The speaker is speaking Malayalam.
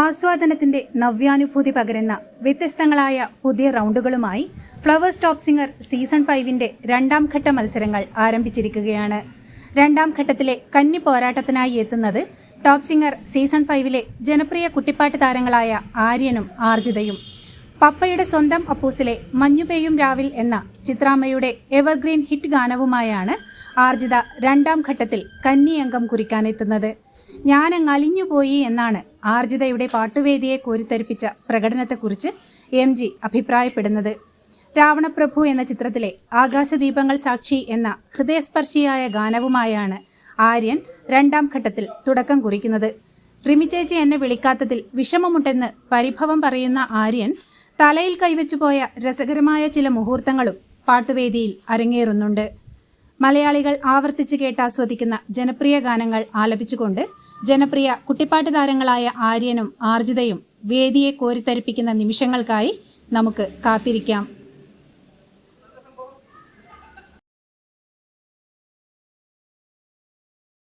ആസ്വാദനത്തിന്റെ നവ്യാനുഭൂതി പകരുന്ന വ്യത്യസ്തങ്ങളായ പുതിയ റൗണ്ടുകളുമായി ഫ്ലവേഴ്സ് ടോപ്പ് സിംഗർ സീസൺ 5-ന്റെ രണ്ടാം ഘട്ട മത്സരങ്ങൾ ആരംഭിച്ചിരിക്കുകയാണ്. രണ്ടാം ഘട്ടത്തിലെ കന്നി പോരാട്ടത്തിനായി എത്തുന്നത് ടോപ്പ് സിംഗർ സീസൺ 5-ലെ ജനപ്രിയ കുട്ടിപ്പാട്ട് താരങ്ങളായ ആര്യനും ആർജിതയും. പപ്പയുടെ സ്വന്തം അപ്പൂസിലെ മഞ്ഞുപെയ്യും രാവിൽ എന്ന ചിത്രാമ്മയുടെ എവർഗ്രീൻ ഹിറ്റ് ഗാനവുമായാണ് ആർജിത രണ്ടാം ഘട്ടത്തിൽ കന്നിയംഗം കുറിക്കാനെത്തുന്നത്. ഞാനങ്ങ് അലിഞ്ഞുപോയി എന്നാണ് ആർജിതയുടെ പാട്ടുവേദിയെ കോരിത്തരിപ്പിച്ച പ്രകടനത്തെക്കുറിച്ച് MG അഭിപ്രായപ്പെടുന്നത്. രാവണപ്രഭു എന്ന ചിത്രത്തിലെ ആകാശദീപങ്ങൾ സാക്ഷി എന്ന ഹൃദയസ്പർശിയായ ഗാനവുമായാണ് ആര്യൻ രണ്ടാം ഘട്ടത്തിൽ തുടക്കം കുറിക്കുന്നത്. റിമി ചേച്ചി എന്നെ വിളിക്കാത്തതിൽ വിഷമമുണ്ടെന്ന് പരിഭവം പറയുന്ന ആര്യൻ തലയിൽ കൈവച്ചുപോയ രസകരമായ ചില മുഹൂർത്തങ്ങളും പാട്ടുവേദിയിൽ അരങ്ങേറുന്നുണ്ട്. മലയാളികൾ ആവർത്തിച്ച് കേട്ടാസ്വദിക്കുന്ന ജനപ്രിയ ഗാനങ്ങൾ ആലപിച്ചുകൊണ്ട് ജനപ്രിയ കുട്ടിപ്പാട്ട് താരങ്ങളായ ആര്യനും ആർജിതയും വേദിയെ കോരിത്തരിപ്പിക്കുന്ന നിമിഷങ്ങൾക്കായി നമുക്ക് കാത്തിരിക്കാം.